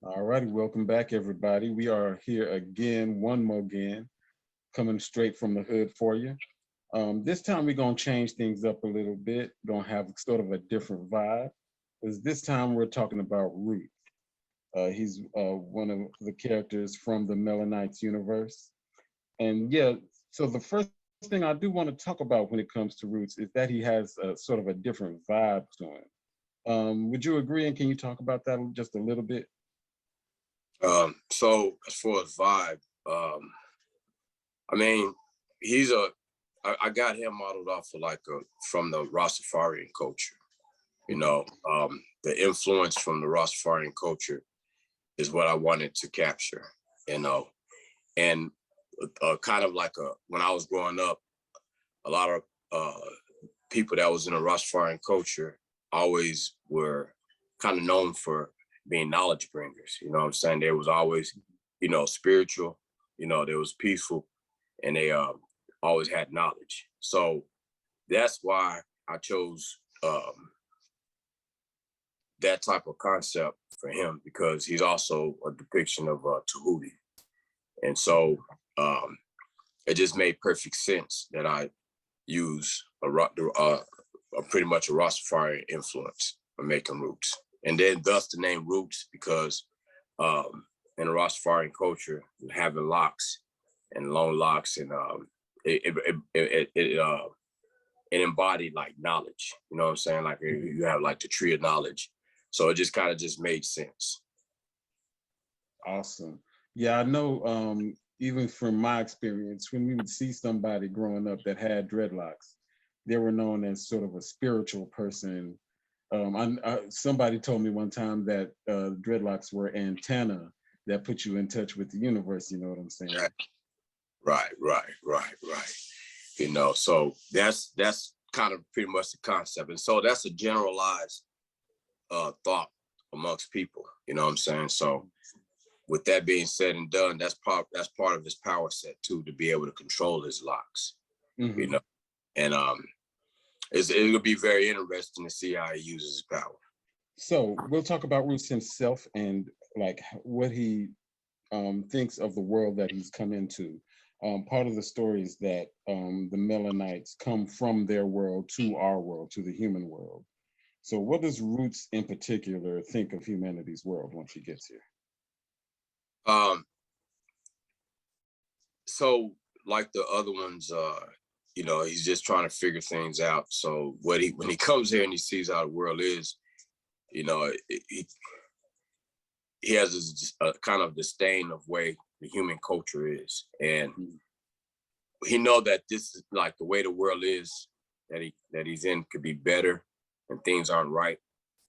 All righty, welcome back, everybody. We are here again, one more again, coming straight from the hood for you. This time we're gonna change things up a little bit. Gonna have sort of a different vibe. Because this time we're talking about Root. He's one of the characters from the Melanites Universe. And yeah, so the first thing I do want to talk about when it comes to Roots is that he has a sort of a different vibe to him. Would you agree? And can you talk about that just a little bit? So as far as vibe, I mean, he's a. I got him modeled off of from the Rastafarian culture. You Okay. know, the influence from the Rastafarian culture is what I wanted to capture. You know, and kind of like when I was growing up, a lot of people that was in the Rastafarian culture always were kind of known for being knowledge bringers. You know what I'm saying? They was always, spiritual, they was peaceful, and they always had knowledge. So that's why I chose that type of concept for him, because he's also a depiction of Tahuti. And so it just made perfect sense that I use pretty much a Rastafarian influence for making Roots. And then thus the name Roots, because in the Rastafarian culture, having locks and long locks, and it embodied like knowledge. You know what I'm saying? Like you have like the tree of knowledge. So it just kind of just made sense. Awesome. Yeah, I know. Even from my experience, when we would see somebody growing up that had dreadlocks, they were known as sort of a spiritual person. Somebody told me one time that dreadlocks were antenna that put you in touch with the universe. You know what I'm saying? Right. So that's kind of pretty much the concept. And so that's a generalized thought amongst people. You know what I'm saying? So with that being said and done, that's part of his power set too, to be able to control his locks. Mm-hmm. And it'll be very interesting to see how he uses his power. So we'll talk about Roots himself and like what he thinks of the world that he's come into. Part of the story is that the Melanites come from their world to our world, to the human world. So what does Roots in particular think of humanity's world once he gets here? Um, so like the other ones, he's just trying to figure things out. So when he comes here and he sees how the world is, he has this kind of disdain of way the human culture is, and he know that this is like the way the world is that he's in could be better, and things aren't right,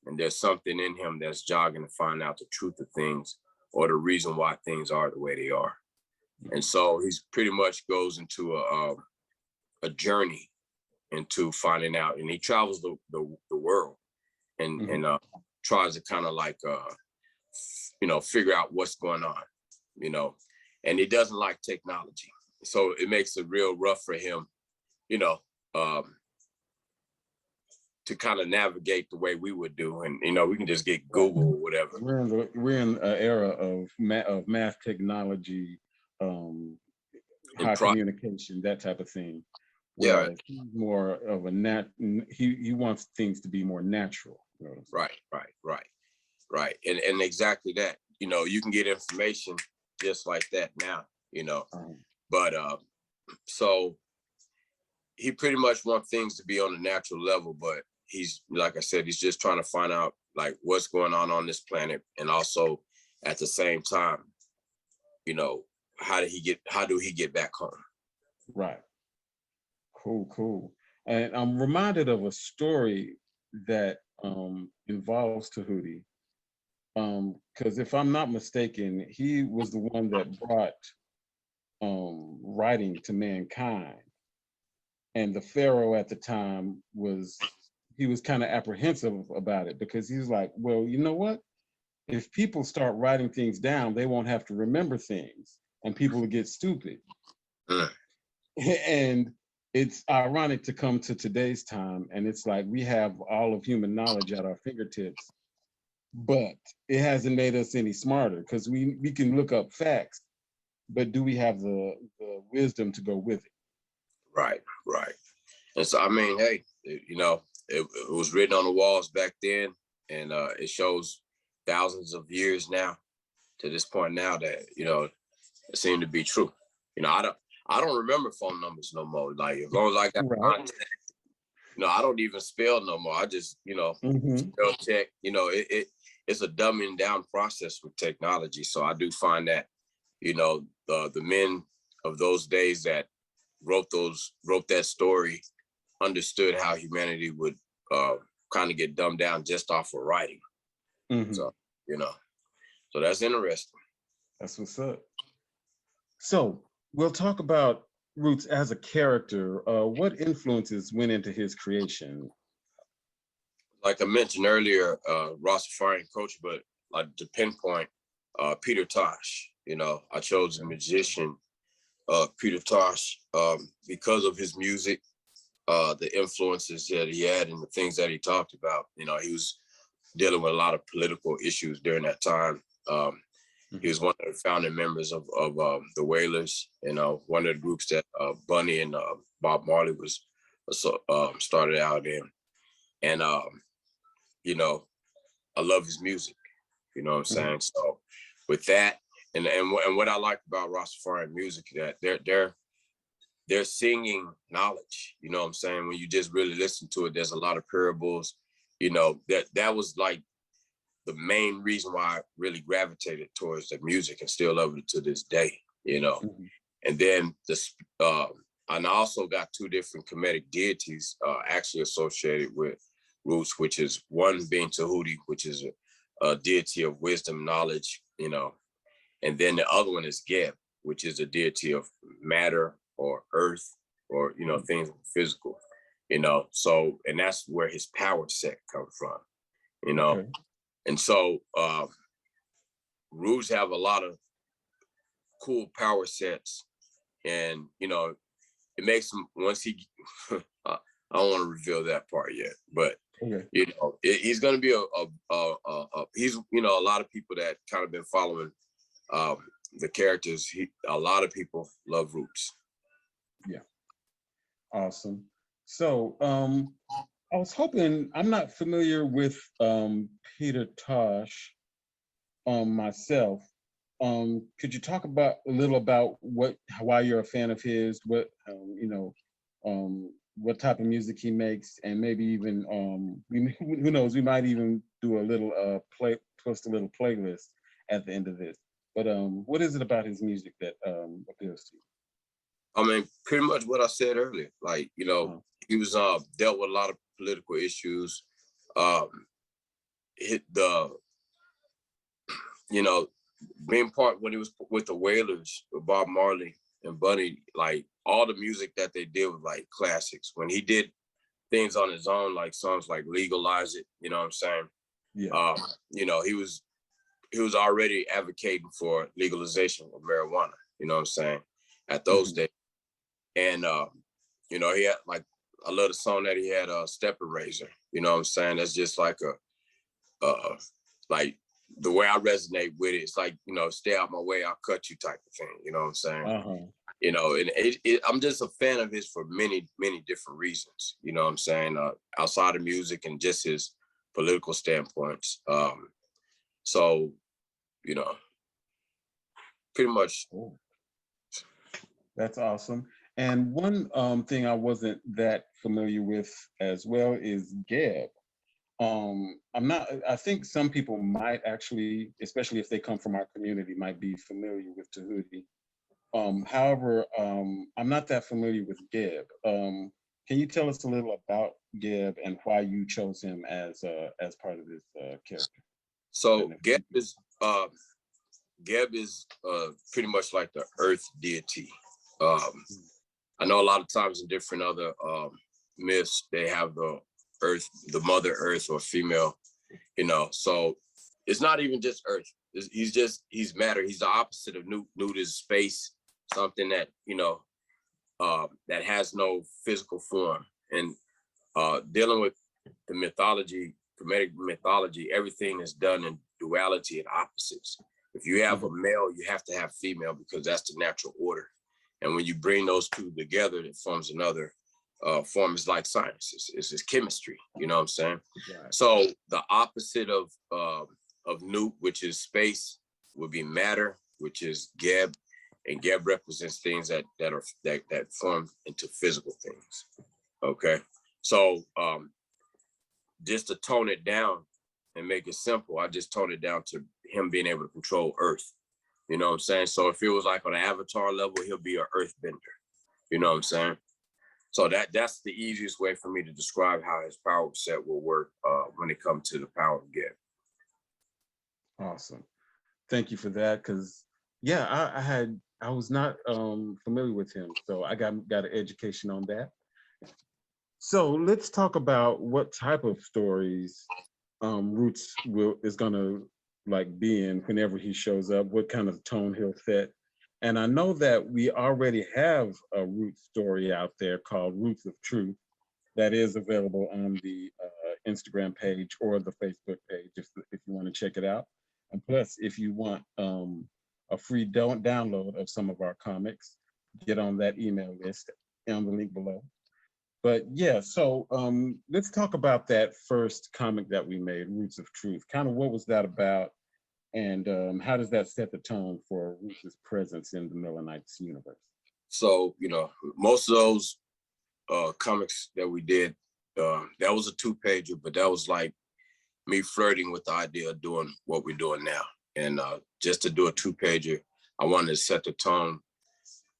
and there's something in him that's jogging to find out the truth of things or the reason why things are the way they are. And so he's pretty much goes into a journey into finding out, and he travels the world and tries to kind of like figure out what's going on, and he doesn't like technology, so it makes it real rough for him, to kind of navigate the way we would do, and we can just get Google or whatever. We're in an era of math technology, high communication, that type of thing. Yeah. He's more of he wants things to be more natural. You know right. And exactly that. You can get information just like that now, but so he pretty much wants things to be on a natural level, but he's, like I said, he's just trying to find out like what's going on this planet, and also at the same time, how do he get back home? Right. Cool. And I'm reminded of a story that involves Tahuti. Because if I'm not mistaken, he was the one that brought writing to mankind. And the Pharaoh at the time was kind of apprehensive about it, because he was like, well, you know what? If people start writing things down, they won't have to remember things, and people will get stupid. And it's ironic to come to today's time, and it's like we have all of human knowledge at our fingertips, but it hasn't made us any smarter because we can look up facts, but do we have the wisdom to go with it? Right, right. And so, I mean, hey, it was written on the walls back then, and it shows thousands of years now to this point now that, it seemed to be true. I don't remember phone numbers no more. Like, as long as I got Right. contact, I don't even spell no more. I just, Mm-hmm. spell check. It's a dumbing down process with technology. So I do find that, the men of those days that wrote that story understood how humanity would kind of get dumbed down just off of writing. Mm-hmm. So, so that's interesting. That's what's up. So we'll talk about Rootz as a character. What influences went into his creation? Like I mentioned earlier, Rastafarian culture, but like to pinpoint Peter Tosh, I chose a musician, Peter Tosh, because of his music, the influences that he had and the things that he talked about. He was dealing with a lot of political issues during that time. He was one of the founding members of the Wailers, one of the groups that Bunny and Bob Marley was started out in. And, I love his music, you know what I'm saying? So with that, and what I like about Rastafarian music, that they're singing knowledge, you know what I'm saying? When you just really listen to it, there's a lot of parables, that was like the main reason why I really gravitated towards the music and still love it to this day, And then and I also got two different Kemetic deities actually associated with Rootz, which is one being Tahuti, which is a deity of wisdom, knowledge, and then the other one is Gibb, which is a deity of matter or earth or, things physical, so, and that's where his power set comes from, Okay. And so Rootz have a lot of cool power sets, and it makes him once he I don't want to reveal that part yet, but Okay. he's going to be he's a lot of people that kind of been following the characters. A lot of people love Rootz. Yeah. Awesome. So I was hoping, I'm not familiar with Peter Tosh myself. Could you talk about a little about why you're a fan of his, what type of music he makes, and maybe even who knows, we might even do a little post a little playlist at the end of this. But what is it about his music that appeals to you? I mean, pretty much what I said earlier. Like, he was dealt with a lot of political issues. Hit the, being part when he was with the Wailers, with Bob Marley and Bunny, like all the music that they did was like classics. When he did things on his own, like songs like Legalize It, you know what I'm saying? Yeah. He was already advocating for legalization of marijuana, you know what I'm saying, at those days. And he had like, I love the song that he had, Step and Razor, you know what I'm saying? That's just like like the way I resonate with it. It's like, stay out my way, I'll cut you type of thing, you know what I'm saying? And I'm just a fan of his for many, many different reasons, you know what I'm saying? Outside of music and just his political standpoints. So, pretty much. Cool. That's awesome. And one thing I wasn't that familiar with as well is Gibb. I think some people might actually, especially if they come from our community, might be familiar with Tahuti. However, I'm not that familiar with Gibb. Can you tell us a little about Gibb and why you chose him as part of this character? So Gibb is pretty much like the earth deity. I know a lot of times in different other myths, they have the earth, the mother earth or female, so it's not even just earth. He's matter. He's the opposite of Newt is space, something that, that has no physical form. And dealing with the mythology Kemetic mythology, everything is done in duality and opposites. If you have a male, you have to have female because that's the natural order. And when you bring those two together, it forms another form. Is like science. It's chemistry. You know what I'm saying? Right. So the opposite of Newt, which is space, would be matter, which is Gibb, and Gibb represents things that form into physical things. Okay, so just to tone it down and make it simple, I just toned it down to him being able to control Earth. You know what I'm saying? So if it was like on an avatar level, he'll be an earth bender. You know what I'm saying? So that's the easiest way for me to describe how his power set will work when it comes to the power of Gibb. Awesome. Thank you for that. Because yeah, I was not familiar with him, so I got an education on that. So let's talk about what type of stories Rootz is gonna like be in whenever he shows up, what kind of tone he'll set. And I know that we already have a Rootz story out there called Roots of Truth that is available on the Instagram page or the Facebook page if you want to check it out. And plus, if you want a free download of some of our comics, get on that email list on the link below. But yeah, so let's talk about that first comic that we made, Roots of Truth. Kind of what was that about, and how does that set the tone for Rootz's presence in the Melanites universe? So, you know, most of those comics that we did, that was a 2-pager, but that was like me flirting with the idea of doing what we're doing now. And just to do a 2-pager, I wanted to set the tone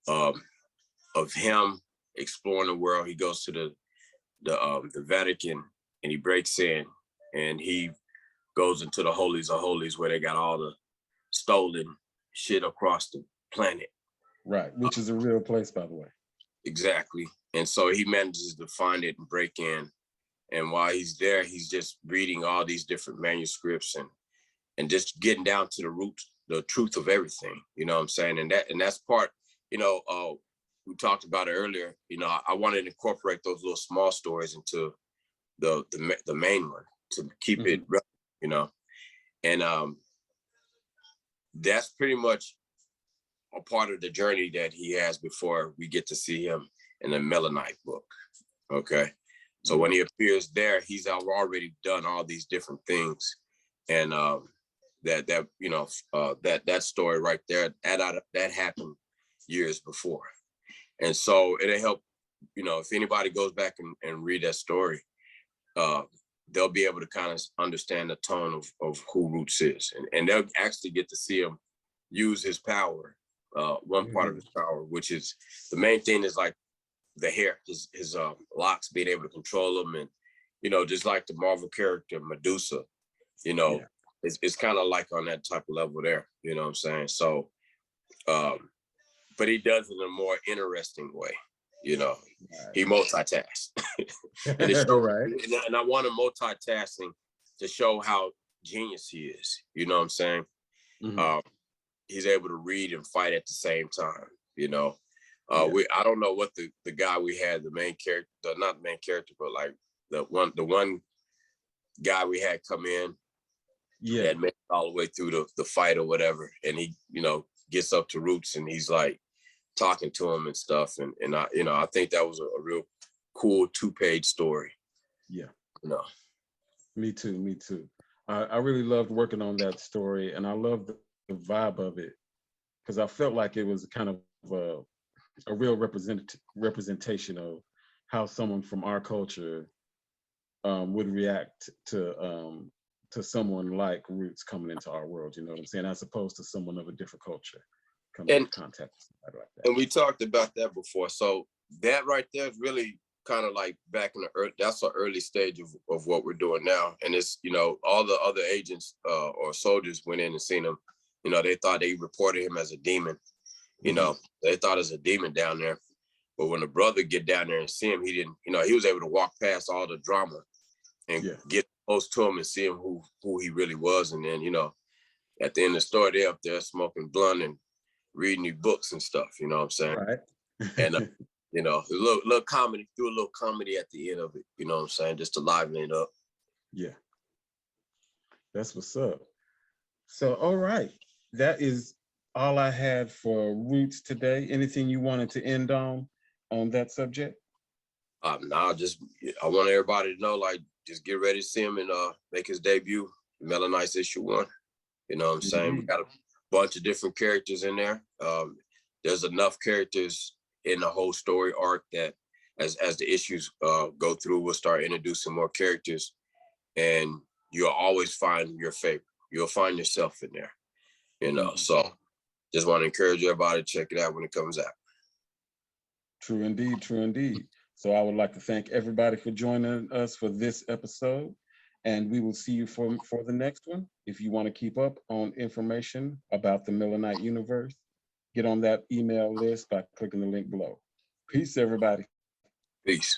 of him exploring the world. He goes to the Vatican and he breaks in and he goes into the holies of holies where they got all the stolen shit across the planet. Right, which is a real place, by the way. Exactly. And so he manages to find it and break in. And while he's there, he's just reading all these different manuscripts and just getting down to the root, the truth of everything. You know what I'm saying? And that's part, you know, we talked about it earlier. You know, I wanted to incorporate those little small stories into the main one to keep it relevant, you know. And that's pretty much a part of the journey that he has before we get to see him in the Melanite book. Okay. So when he appears there, he's already done all these different things. And that you know, that story right there, that happened years before. And so it'll help, you know, if anybody goes back and read that story, they'll be able to kind of understand the tone of who Rootz is. And they'll actually get to see him use his power, one part of his power, which is the main thing is like the hair, his locks, being able to control them. And, you know, just like the Marvel character Medusa, you know, it's kind of like on that type of level there, you know what I'm saying? So, but he does it in a more interesting way, you know. He multitasks. And I want him multitasking to show how genius he is, you know what I'm saying? He's able to read and fight at the same time, you know. I don't know what the guy we had, the main character, not the main character, but like the one guy we had come in that made it all the way through the fight or whatever, and he, you know, gets up to Rootz and he's like talking to him and stuff, and I, you know, I think that was a real cool 2-page story. Yeah, you know. Me too. I really loved working on that story, and I loved the vibe of it because I felt like it was kind of a real representation of how someone from our culture would react to someone like Rootz coming into our world. You know what I'm saying? As opposed to someone of a different culture coming into contact with somebody like that. And we talked about that before. So that right there is really kind of like back in the earth. That's an early stage of what we're doing now. And it's, you know, all the other agents or soldiers went in and seen him. You know, they thought they reported him as a demon. You know, they thought it was a demon down there. But when the brother get down there and see him, he didn't, you know, he was able to walk past all the drama and get close to him and see him who he really was. And then, you know, at the end of the story, they're up there smoking blunt and reading these books and stuff, you know what I'm saying? Right. And, you know, a little comedy, do a little comedy at the end of it, you know what I'm saying? Just to liven it up. Yeah. That's what's up. So, all right, that is all I had for Roots today. Anything you wanted to end on that subject? Now just I want everybody to know, like, just get ready to see him and make his debut, Melanites issue 1. You know what I'm saying? We Indeed. got a bunch of different characters in there. There's enough characters in the whole story arc that as the issues go through, we'll start introducing more characters, and you'll always find your favorite. You'll find yourself in there, you know. Mhm. So just want to encourage everybody to check it out when it comes out. True indeed, true indeed. So I would like to thank everybody for joining us for this episode, and we will see you for the next one. If you want to keep up on information about the Melanites Universe, get on that email list by clicking the link below. Peace, everybody. Peace.